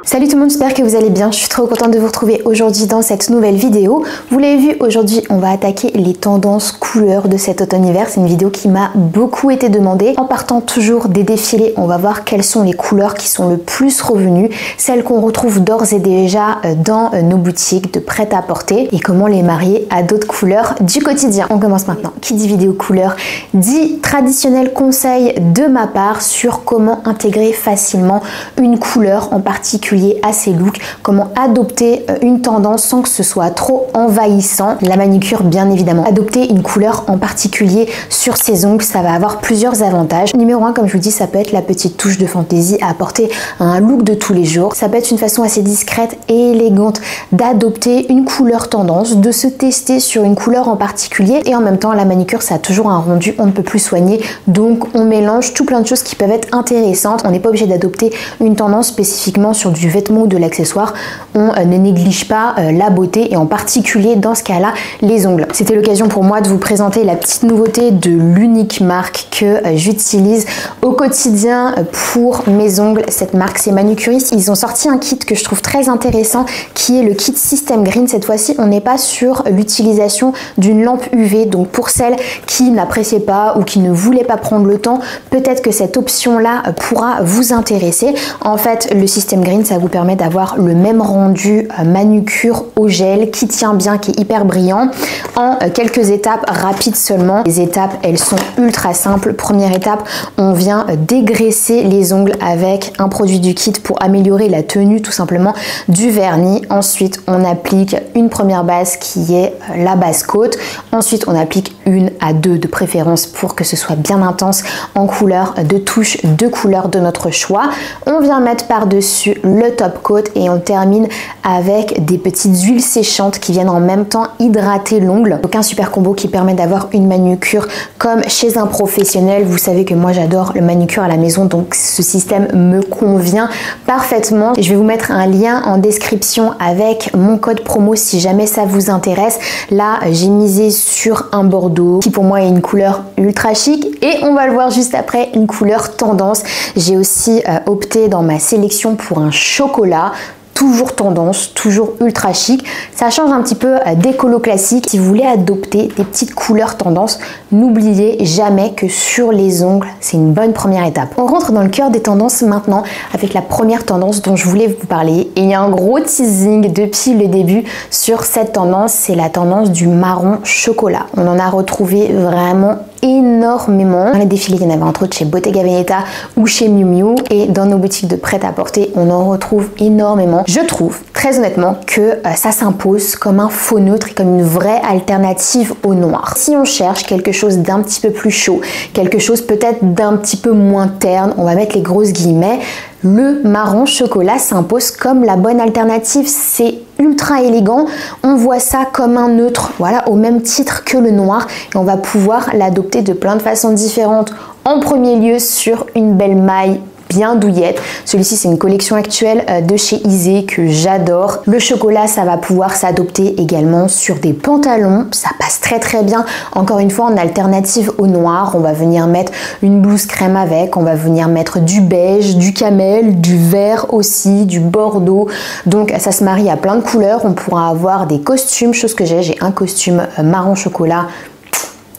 Salut tout le monde, j'espère que vous allez bien. Je suis trop contente de vous retrouver aujourd'hui dans cette nouvelle vidéo. Vous l'avez vu, aujourd'hui on va attaquer les tendances couleurs de cet automne-hiver. C'est une vidéo qui m'a beaucoup été demandée. En partant toujours des défilés, on va voir quelles sont les couleurs qui sont le plus revenues, celles qu'on retrouve d'ores et déjà dans nos boutiques de prêt-à-porter et comment les marier à d'autres couleurs du quotidien. On commence maintenant. Qui dit vidéo couleur dit traditionnel conseil de ma part sur comment intégrer facilement une couleur en particulier à ses looks, comment adopter une tendance sans que ce soit trop envahissant. La manucure, bien évidemment. Adopter une couleur en particulier sur ses ongles, ça va avoir plusieurs avantages. Numéro 1, comme je vous dis, ça peut être la petite touche de fantaisie à apporter à un look de tous les jours. Ça peut être une façon assez discrète et élégante d'adopter une couleur tendance, de se tester sur une couleur en particulier. Et en même temps, la manucure, ça a toujours un rendu on ne peut plus soigner. Donc, on mélange tout plein de choses qui peuvent être intéressantes. On n'est pas obligé d'adopter une tendance spécifiquement sur du vêtement ou de l'accessoire. On ne néglige pas la beauté et en particulier dans ce cas-là les ongles. C'était l'occasion pour moi de vous présenter la petite nouveauté de l'unique marque que j'utilise au quotidien pour mes ongles. Cette marque, c'est Manucurist. Ils ont sorti un kit que je trouve très intéressant qui est le kit System Green. Cette fois-ci, on n'est pas sur l'utilisation d'une lampe UV. Donc pour celles qui n'appréciaient pas ou qui ne voulaient pas prendre le temps, peut-être que cette option-là pourra vous intéresser. En fait, le System Green, ça vous permet d'avoir le même rendu manucure au gel qui tient bien, qui est hyper brillant en quelques étapes rapides seulement. Les étapes, elles sont ultra simples. Première étape, on vient dégraisser les ongles avec un produit du kit pour améliorer la tenue tout simplement du vernis. Ensuite, on applique une première base qui est la base côte. Ensuite, on applique 1 à 2 de préférence pour que ce soit bien intense en couleur de touche de couleur de notre choix. On vient mettre par-dessus le top coat et on termine avec des petites huiles séchantes qui viennent en même temps hydrater l'ongle. Donc un super combo qui permet d'avoir une manucure comme chez un professionnel. Vous savez que moi j'adore le manucure à la maison, donc ce système me convient parfaitement. Je vais vous mettre un lien en description avec mon code promo si jamais ça vous intéresse. Là j'ai misé sur un bordeaux qui pour moi est une couleur ultra chic et on va le voir juste après, une couleur tendance. J'ai aussi opté dans ma sélection pour un chocolat, toujours tendance, toujours ultra chic. Ça change un petit peu des colos classiques. Si vous voulez adopter des petites couleurs tendance, n'oubliez jamais que sur les ongles, c'est une bonne première étape. On rentre dans le cœur des tendances maintenant avec la première tendance dont je voulais vous parler. Et il y a un gros teasing depuis le début sur cette tendance, c'est la tendance du marron chocolat. On en a retrouvé vraiment énormément. Dans les défilés, il y en avait entre autres chez Bottega Veneta ou chez Miu Miu et dans nos boutiques de prêt-à-porter, on en retrouve énormément. Je trouve très honnêtement que ça s'impose comme un faux neutre et comme une vraie alternative au noir. Si on cherche quelque chose d'un petit peu plus chaud, quelque chose peut-être d'un petit peu moins terne, on va mettre les grosses guillemets, le marron chocolat s'impose comme la bonne alternative. C'est ultra élégant, on voit ça comme un neutre, voilà, au même titre que le noir et on va pouvoir l'adopter de plein de façons différentes. En premier lieu sur une belle maille bien douillette. Celui-ci, c'est une collection actuelle de chez Isée que j'adore. Le chocolat, ça va pouvoir s'adopter également sur des pantalons. Ça passe très très bien. Encore une fois, en alternative au noir, on va venir mettre une blouse crème avec. On va venir mettre du beige, du camel, du vert aussi, du bordeaux. Donc, ça se marie à plein de couleurs. On pourra avoir des costumes, chose que j'ai un costume marron chocolat.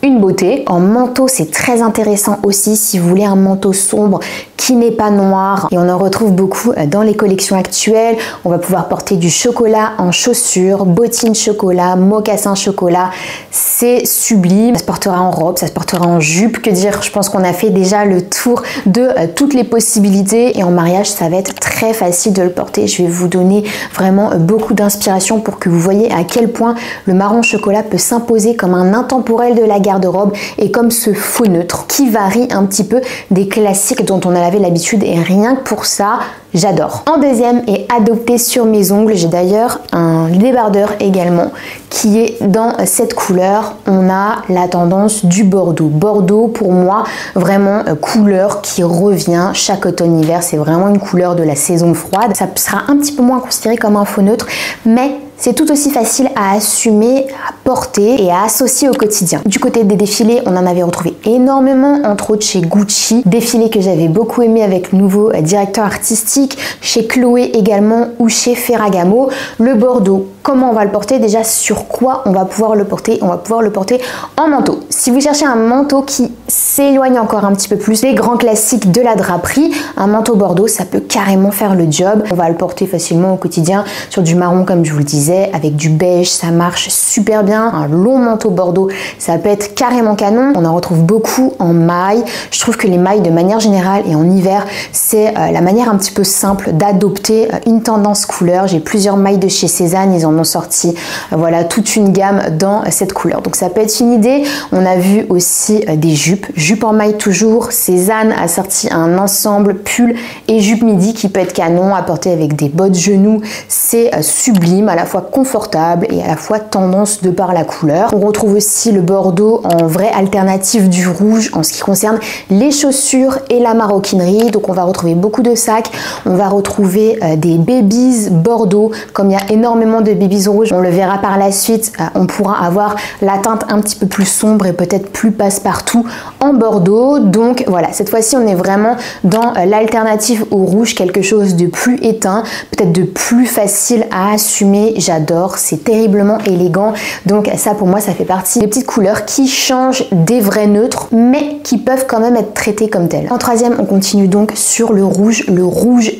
Une beauté. En manteau, c'est très intéressant aussi si vous voulez un manteau sombre qui n'est pas noir et on en retrouve beaucoup dans les collections actuelles. On va pouvoir porter du chocolat en chaussures, bottines chocolat, mocassins chocolat. C'est sublime. Ça se portera en robe, ça se portera en jupe. Que dire, je pense qu'on a fait déjà le tour de toutes les possibilités et en mariage, ça va être très facile de le porter. Je vais vous donner vraiment beaucoup d'inspiration pour que vous voyez à quel point le marron chocolat peut s'imposer comme un intemporel de la garde-robe et comme ce faux neutre qui varie un petit peu des classiques dont on avait l'habitude et rien que pour ça, j'adore. En deuxième et adopté sur mes ongles, j'ai d'ailleurs un débardeur également qui est dans cette couleur. On a la tendance du bordeaux. Bordeaux pour moi, vraiment couleur qui revient chaque automne-hiver. C'est vraiment une couleur de la saison froide. Ça sera un petit peu moins considéré comme un faux neutre, mais c'est tout aussi facile à assumer, à porter et à associer au quotidien. Du côté des défilés, on en avait retrouvé énormément, entre autres chez Gucci, défilé que j'avais beaucoup aimé avec le nouveau directeur artistique, chez Chloé également ou chez Ferragamo. Le bordeaux, comment on va le porter? Déjà, sur quoi on va pouvoir le porter? On va pouvoir le porter en manteau. Si vous cherchez un manteau qui s'éloigne encore un petit peu plus des grands classiques de la draperie, un manteau bordeaux, ça peut carrément faire le job. On va le porter facilement au quotidien sur du marron comme je vous le disais, avec du beige, ça marche super bien. Un long manteau bordeaux, ça peut être carrément canon. On en retrouve beaucoup en maille. Je trouve que les mailles de manière générale et en hiver, c'est la manière un petit peu simple d'adopter une tendance couleur. J'ai plusieurs mailles de chez Cézanne, ils en ont sorti voilà toute une gamme dans cette couleur. Donc ça peut être une idée. On a vu aussi des jupes en maille toujours. Cézanne a sorti un ensemble pull et jupe midi qui peut être canon à porter avec des bottes genoux. C'est sublime, à la fois confortable et à la fois tendance de par la couleur. On retrouve aussi le bordeaux en vraie alternative du rouge en ce qui concerne les chaussures et la maroquinerie. Donc on va retrouver beaucoup de sacs. On va retrouver des babies bordeaux. Comme il y a énormément de babies rouges, on le verra par la suite, on pourra avoir la teinte un petit peu plus sombre et peut-être plus passe-partout en bordeaux. Donc voilà, cette fois-ci on est vraiment dans l'alternative au rouge, quelque chose de plus éteint, peut-être de plus facile à assumer. J'adore, c'est terriblement élégant. Donc ça pour moi ça fait partie des petites couleurs qui changent des vrais neutres mais qui peuvent quand même être traitées comme telles. En troisième, on continue donc sur le rouge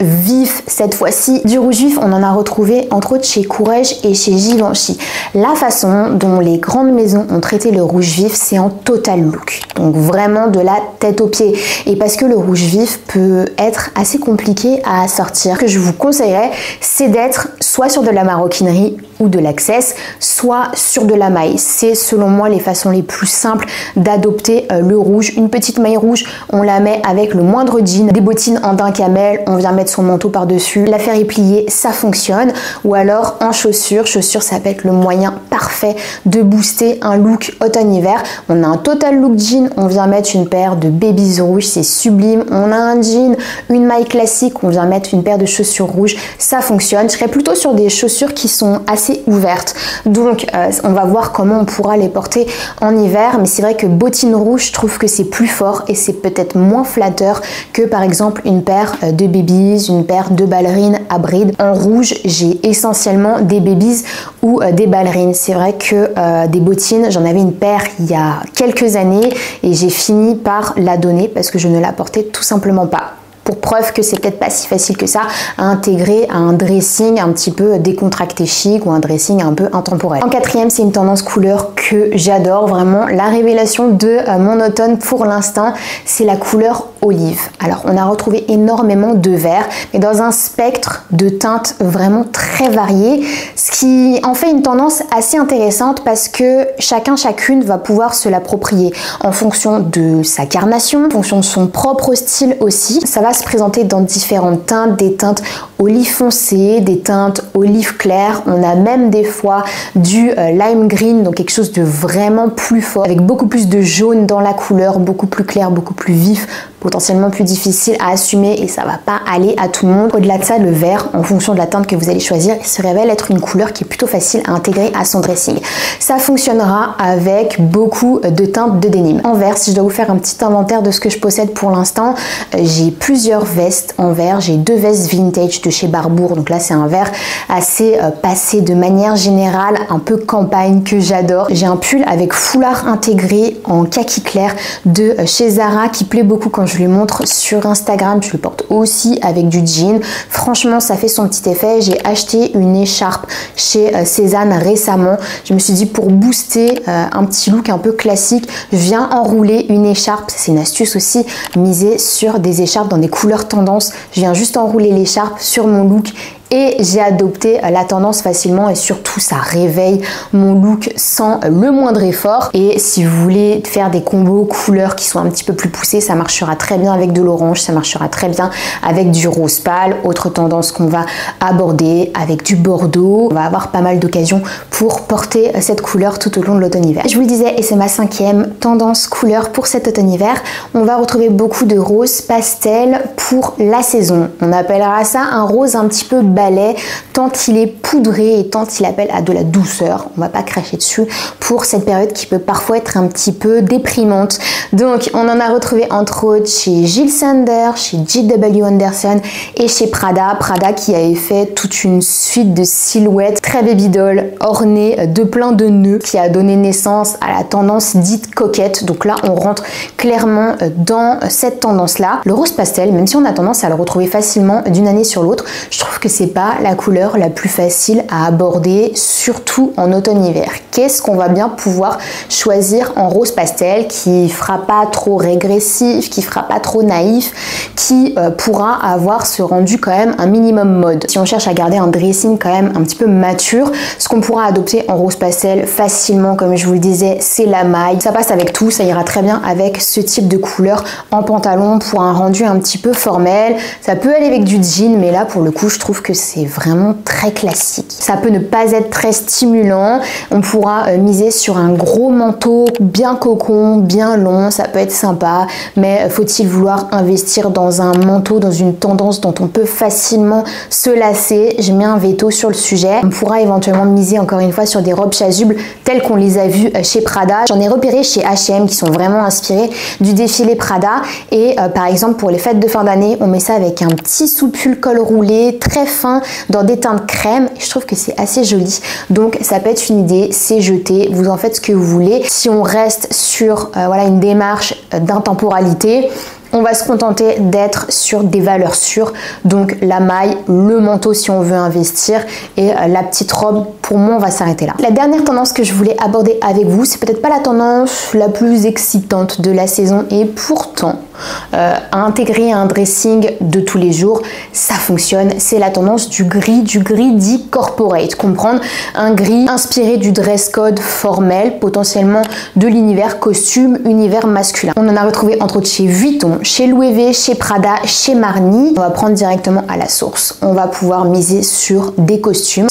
vif cette fois-ci. Du rouge vif, on en a retrouvé entre autres chez Courrèges et chez Givenchy. La façon dont les grandes maisons ont traité le rouge vif, c'est en total look. Donc vraiment de la tête aux pieds. Et parce que le rouge vif peut être assez compliqué à sortir, ce que je vous conseillerais, c'est d'être soit sur de la maroquinerie ou de l'access, soit sur de la maille. C'est selon moi les façons les plus simples d'adopter le rouge. Une petite maille rouge, on la met avec le moindre jean, des bottines en daim camel, on vient mettre son manteau par-dessus, la faire plier, ça fonctionne. Ou alors en chaussures, ça peut être le moyen parfait de booster un look automne-hiver. On a un total look jean, on vient mettre une paire de babies rouges, c'est sublime. On a un jean, une maille classique, on vient mettre une paire de chaussures rouges, ça fonctionne. Je serais plutôt sur des chaussures qui sont assez ouvertes. Donc on va voir comment on pourra les porter en hiver, mais c'est vrai que bottines rouges, je trouve que c'est plus fort et c'est peut-être moins flatteur que par exemple une paire de babies, une paire de ballerines à bride. En rouge, j'ai essentiellement des babies ou des ballerines. C'est vrai que des bottines, j'en avais une paire il y a quelques années et j'ai fini par la donner parce que je ne la portais tout simplement pas. Pour preuve que c'est peut-être pas si facile que ça à intégrer à un dressing un petit peu décontracté chic ou un dressing un peu intemporel. En quatrième, c'est une tendance couleur que j'adore vraiment. La révélation de mon automne pour l'instant, c'est la couleur olive. Alors on a retrouvé énormément de vert, mais dans un spectre de teintes vraiment très varié, ce qui en fait une tendance assez intéressante parce que chacune va pouvoir se l'approprier en fonction de sa carnation, en fonction de son propre style aussi. Ça va se présenter dans différentes teintes, des teintes olive foncé, des teintes olive clair. On a même des fois du lime green, donc quelque chose de vraiment plus fort, avec beaucoup plus de jaune dans la couleur, beaucoup plus clair, beaucoup plus vif, potentiellement plus difficile à assumer et ça va pas aller à tout le monde. Au-delà de ça, le vert, en fonction de la teinte que vous allez choisir, il se révèle être une couleur qui est plutôt facile à intégrer à son dressing. Ça fonctionnera avec beaucoup de teintes de denim. En vert, si je dois vous faire un petit inventaire de ce que je possède pour l'instant, j'ai plusieurs vestes en vert. J'ai deux vestes vintage de chez Barbour, donc là c'est un vert assez passé de manière générale, un peu campagne que j'adore. J'ai un pull avec foulard intégré en kaki clair de chez Zara qui plaît beaucoup quand je le montre sur Instagram. Je le porte aussi avec du jean. Franchement, ça fait son petit effet. J'ai acheté une écharpe chez Cézanne récemment. Je me suis dit pour booster un petit look un peu classique, je viens enrouler une écharpe. C'est une astuce aussi, miser sur des écharpes dans des couleurs tendance. Je viens juste enrouler l'écharpe sur mon look et j'ai adopté la tendance facilement et surtout ça réveille mon look sans le moindre effort. Et si vous voulez faire des combos couleurs qui sont un petit peu plus poussées, ça marchera très bien avec de l'orange, ça marchera très bien avec du rose pâle. Autre tendance qu'on va aborder avec du bordeaux. On va avoir pas mal d'occasions pour porter cette couleur tout au long de l'automne-hiver. Je vous le disais, et c'est ma cinquième tendance couleur pour cet automne-hiver, on va retrouver beaucoup de rose pastel pour la saison. On appellera ça un rose un petit peu balai, tant il est poudré et tant il appelle à de la douceur. On va pas cracher dessus pour cette période qui peut parfois être un petit peu déprimante. Donc on en a retrouvé entre autres chez Jil Sander, chez J.W. Anderson et chez Prada. Prada qui avait fait toute une suite de silhouettes très baby doll ornées de plein de nœuds qui a donné naissance à la tendance dite coquette. Donc là on rentre clairement dans cette tendance là. Le rose pastel, même si on a tendance à le retrouver facilement d'une année sur l'autre, je trouve que c'est pas la couleur la plus facile à aborder, surtout en automne-hiver. Qu'est-ce qu'on va bien pouvoir choisir en rose pastel qui fera pas trop régressif, qui fera pas trop naïf, qui pourra avoir ce rendu quand même un minimum mode. Si on cherche à garder un dressing quand même un petit peu mature, ce qu'on pourra adopter en rose pastel facilement, comme je vous le disais, c'est la maille. Ça passe avec tout, ça ira très bien avec ce type de couleur en pantalon pour un rendu un petit peu formel. Ça peut aller avec du jean, mais là pour le coup je trouve que c'est vraiment très classique. Ça peut ne pas être très stimulant. On pourra miser sur un gros manteau bien cocon, bien long, ça peut être sympa, mais faut-il vouloir investir dans un manteau, dans une tendance dont on peut facilement se lasser? Je mets un veto sur le sujet. On pourra éventuellement miser encore une fois sur des robes chasubles telles qu'on les a vues chez Prada. J'en ai repéré chez H&M qui sont vraiment inspirés du défilé Prada et par exemple pour les fêtes de fin d'année, on met ça avec un petit soupul col roulé très fin dans des teintes crème. Je trouve que c'est assez joli. Donc ça peut être une idée, c'est jeté, vous en faites ce que vous voulez. Si on reste sur voilà, une démarche d'intemporalité, on va se contenter d'être sur des valeurs sûres, donc la maille, le manteau si on veut investir et la petite robe, pour moi on va s'arrêter là. La dernière tendance que je voulais aborder avec vous, c'est peut-être pas la tendance la plus excitante de la saison et pourtant intégrer un dressing de tous les jours, ça fonctionne. C'est la tendance du gris dit corporate. Comprendre un gris inspiré du dress code formel, potentiellement de l'univers costume, univers masculin. On en a retrouvé entre autres chez Vuitton, chez Louis V, chez Prada, chez Marni. On va prendre directement à la source. On va pouvoir miser sur des costumes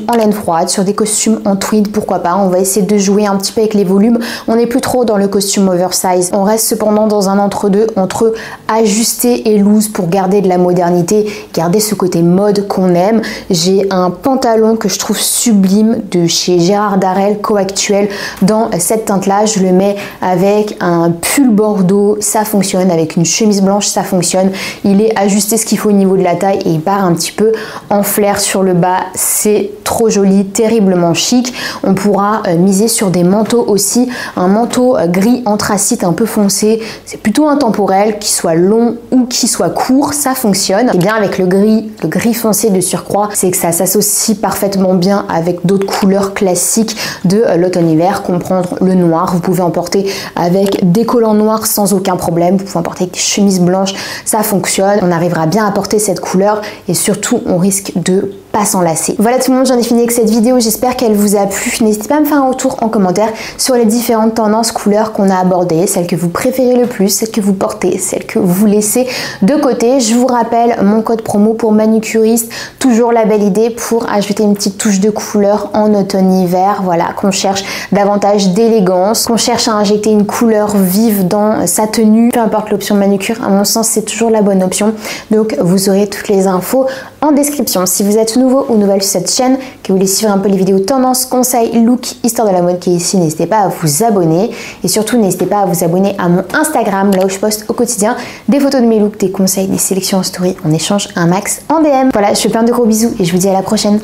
en laine froide, sur des costumes en tweed, pourquoi pas. On va essayer de jouer un petit peu avec les volumes. On n'est plus trop dans le costume oversize. On reste cependant dans un entre-deux, entre ajusté et loose pour garder de la modernité, garder ce côté mode qu'on aime. J'ai un pantalon que je trouve sublime de chez Gérard Darel, Coactuel, dans cette teinte-là. Je le mets avec un pull bordeaux, ça fonctionne, avec une chemise blanche, ça fonctionne. Il est ajusté ce qu'il faut au niveau de la taille et il part un petit peu en flair sur le bas. C'est trop joli, terriblement chic. On pourra miser sur des manteaux aussi. Un manteau gris anthracite un peu foncé, c'est plutôt intemporel, qu'il soit long ou qu'il soit court, ça fonctionne. Et bien avec le gris foncé de surcroît, c'est que ça s'associe parfaitement bien avec d'autres couleurs classiques de l'automne-hiver. Comprendre le noir, vous pouvez en porter avec des collants noirs sans aucun problème, vous pouvez en porter avec des chemises blanches, ça fonctionne. On arrivera bien à porter cette couleur et surtout on risque de pas s'enlacer. Voilà tout le monde, j'en ai fini avec cette vidéo, j'espère qu'elle vous a plu. N'hésitez pas à me faire un retour en commentaire sur les différentes tendances couleurs qu'on a abordées, celles que vous préférez le plus, celles que vous portez, celles que vous laissez de côté. Je vous rappelle mon code promo pour manucuriste, toujours la belle idée pour ajouter une petite touche de couleur en automne-hiver, voilà, qu'on cherche davantage d'élégance, qu'on cherche à injecter une couleur vive dans sa tenue, peu importe l'option manucure, à mon sens c'est toujours la bonne option. Donc vous aurez toutes les infos en description. Si vous êtes nouveau ou nouvelle sur cette chaîne, que vous voulez suivre un peu les vidéos tendances, conseils, look, histoire de la mode qui est ici, n'hésitez pas à vous abonner et surtout n'hésitez pas à vous abonner à mon Instagram, là où je poste au quotidien des photos de mes looks, des conseils, des sélections en story. On échange un max en DM. Voilà, je fais plein de gros bisous et je vous dis à la prochaine.